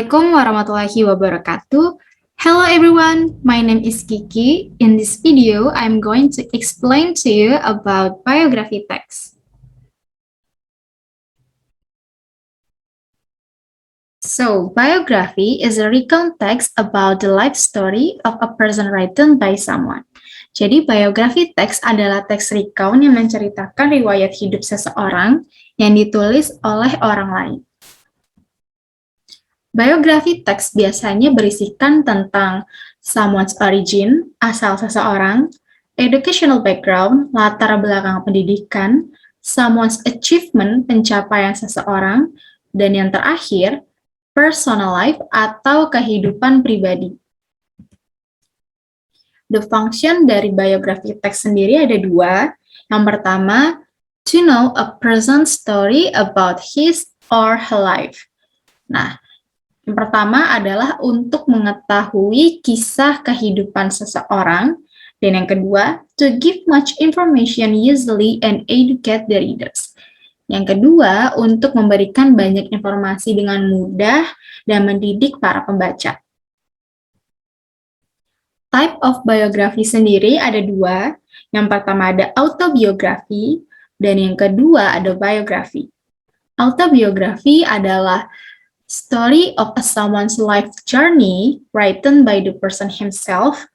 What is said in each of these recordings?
Assalamualaikum warahmatullahi wabarakatuh. Hello everyone, my name is Kiki. In this video, I'm going to explain to you about biography text. So, biography is a recount text about the life story of a person written by someone. Jadi, biografi teks adalah teks recount yang menceritakan riwayat hidup seseorang yang ditulis oleh orang lain. Biografi teks biasanya berisikan tentang someone's origin, asal seseorang, educational background, latar belakang pendidikan, someone's achievement, pencapaian seseorang, dan yang terakhir, personal life atau kehidupan pribadi. The function dari biografi teks sendiri ada dua. Yang pertama, to know a person's story about his or her life. Nah, yang pertama adalah untuk mengetahui kisah kehidupan seseorang, dan yang kedua, to give much information easily and educate the readers. Yang kedua, untuk memberikan banyak informasi dengan mudah dan mendidik para pembaca. Type of biography sendiri ada dua. Yang pertama ada autobiografi, dan yang kedua ada biografi. Autobiografi adalah story of someone's life journey written by the person himself,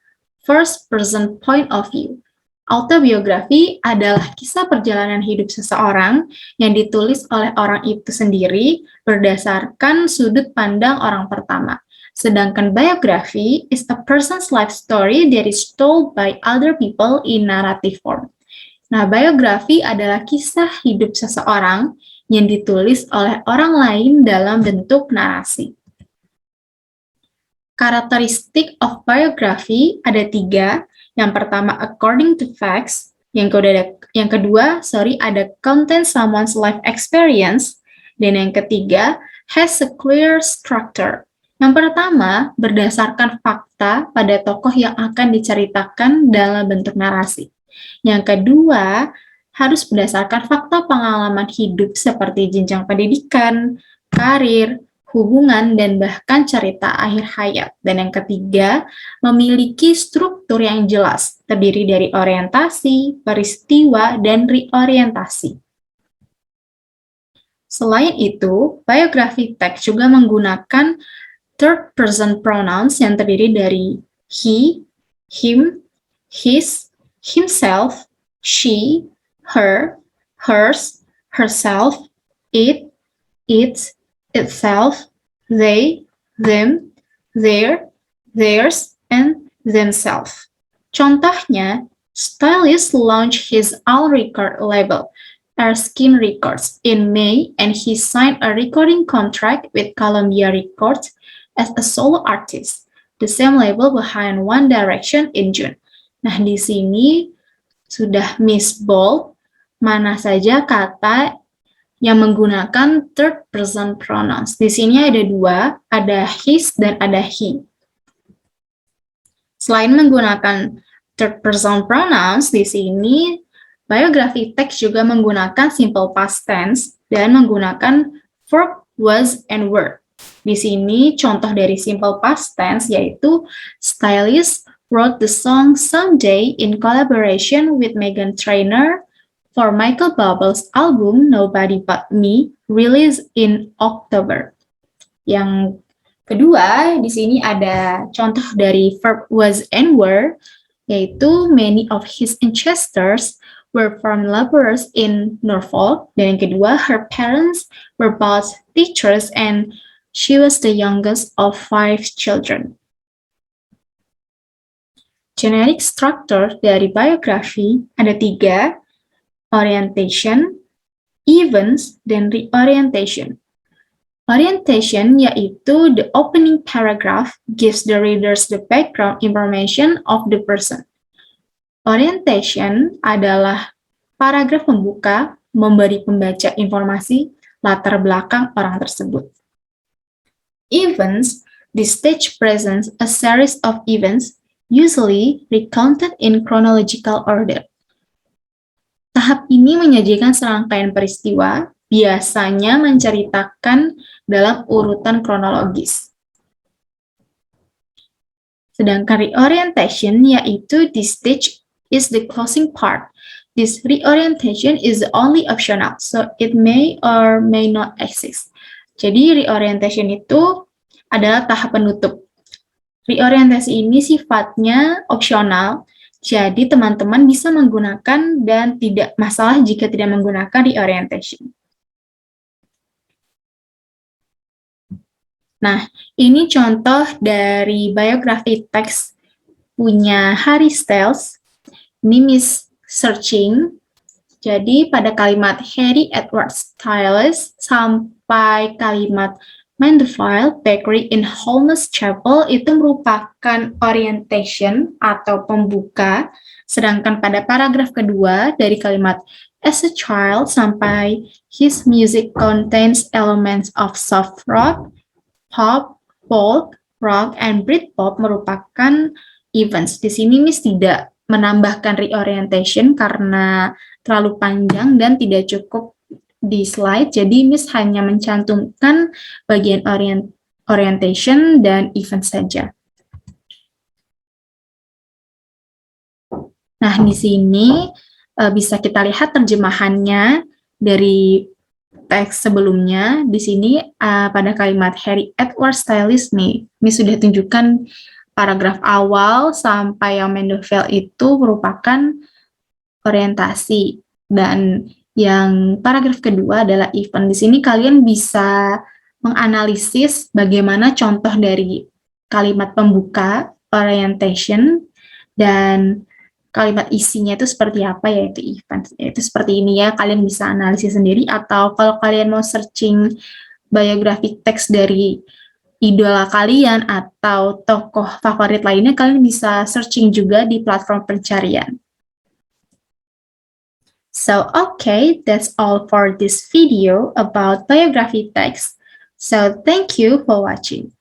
first person point of view. Autobiografi adalah kisah perjalanan hidup seseorang yang ditulis oleh orang itu sendiri berdasarkan sudut pandang orang pertama. Sedangkan biografi is a person's life story that is told by other people in narrative form. Nah, biografi adalah kisah hidup seseorang yang ditulis oleh orang lain dalam bentuk narasi. Karakteristik of biography ada tiga. Yang pertama, according to facts. Yang kedua, ada content someone's life experience. Dan yang ketiga, has a clear structure. Yang pertama, berdasarkan fakta pada tokoh yang akan diceritakan dalam bentuk narasi. Yang kedua, harus berdasarkan fakta pengalaman hidup seperti jenjang pendidikan, karir, hubungan, dan bahkan cerita akhir hayat. Dan yang ketiga, memiliki struktur yang jelas, terdiri dari orientasi, peristiwa, dan reorientasi. Selain itu, biografi teks juga menggunakan third person pronouns yang terdiri dari he, him, his, himself, she, her, hers, herself, it, its, itself, they, them, their, theirs, and themselves. Contohnya, Stylist launched his own record label, Erskine Records, in May, and he signed a recording contract with Columbia Records as a solo artist, the same label behind One Direction in June. Nah, di sini sudah Miss Bold, mana saja kata yang menggunakan third person pronouns. Di sini ada dua, ada his dan ada he. Selain menggunakan third person pronouns, di sini biografi teks juga menggunakan simple past tense dan menggunakan verb, was, and were. Di sini contoh dari simple past tense yaitu Stylist wrote the song Someday in collaboration with Meghan Trainor for Michael Buble's album Nobody But Me, released in October. Yang kedua, di sini ada contoh dari verb was and were, yaitu many of his ancestors were farm laborers in Norfolk. Dan yang kedua, her parents were both teachers and she was the youngest of 5 children. Generic structure dari biografi ada 3, orientation, events, dan reorientation. Orientation yaitu the opening paragraph gives the readers the background information of the person. Orientation adalah paragraf pembuka memberi pembaca informasi latar belakang orang tersebut. Events, the stage presents a series of events usually recounted in chronological order. Tahap ini menyajikan serangkaian peristiwa, biasanya menceritakan dalam urutan kronologis. Sedangkan reorientation yaitu this stage is the closing part. This reorientation is only optional, so it may or may not exist. Jadi reorientation itu adalah tahap penutup. Reorientasi ini sifatnya opsional, jadi teman-teman bisa menggunakan dan tidak masalah jika tidak menggunakan reorientation. Nah, ini contoh dari biography text punya Harry Styles. Ini Miss Searching. Jadi pada kalimat Harry Edward Styles sampai kalimat Mind the File Bakery in Holness Chapel itu merupakan orientation atau pembuka. Sedangkan pada paragraf kedua dari kalimat As a child sampai His music contains elements of soft rock, pop, folk, rock, and Britpop merupakan events. Di sini Miss tidak menambahkan reorientation karena terlalu panjang dan tidak cukup di slide, jadi Miss hanya mencantumkan bagian orientation dan event saja. Nah, di sini bisa kita lihat terjemahannya dari teks sebelumnya. Di sini pada kalimat Harry Edward Styles nih, Miss sudah tunjukkan paragraf awal sampai yang Mandeville itu merupakan orientasi, dan yang paragraf kedua adalah event. Di sini kalian bisa menganalisis bagaimana contoh dari kalimat pembuka, orientation, dan kalimat isinya itu seperti apa, yaitu event. Itu seperti ini ya, kalian bisa analisis sendiri, atau kalau kalian mau searching biographic text dari idola kalian atau tokoh favorit lainnya, kalian bisa searching juga di platform pencarian. So, okay, that's all for this video about biography text. So, thank you for watching.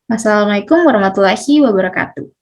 Wassalamualaikum warahmatullahi wabarakatuh.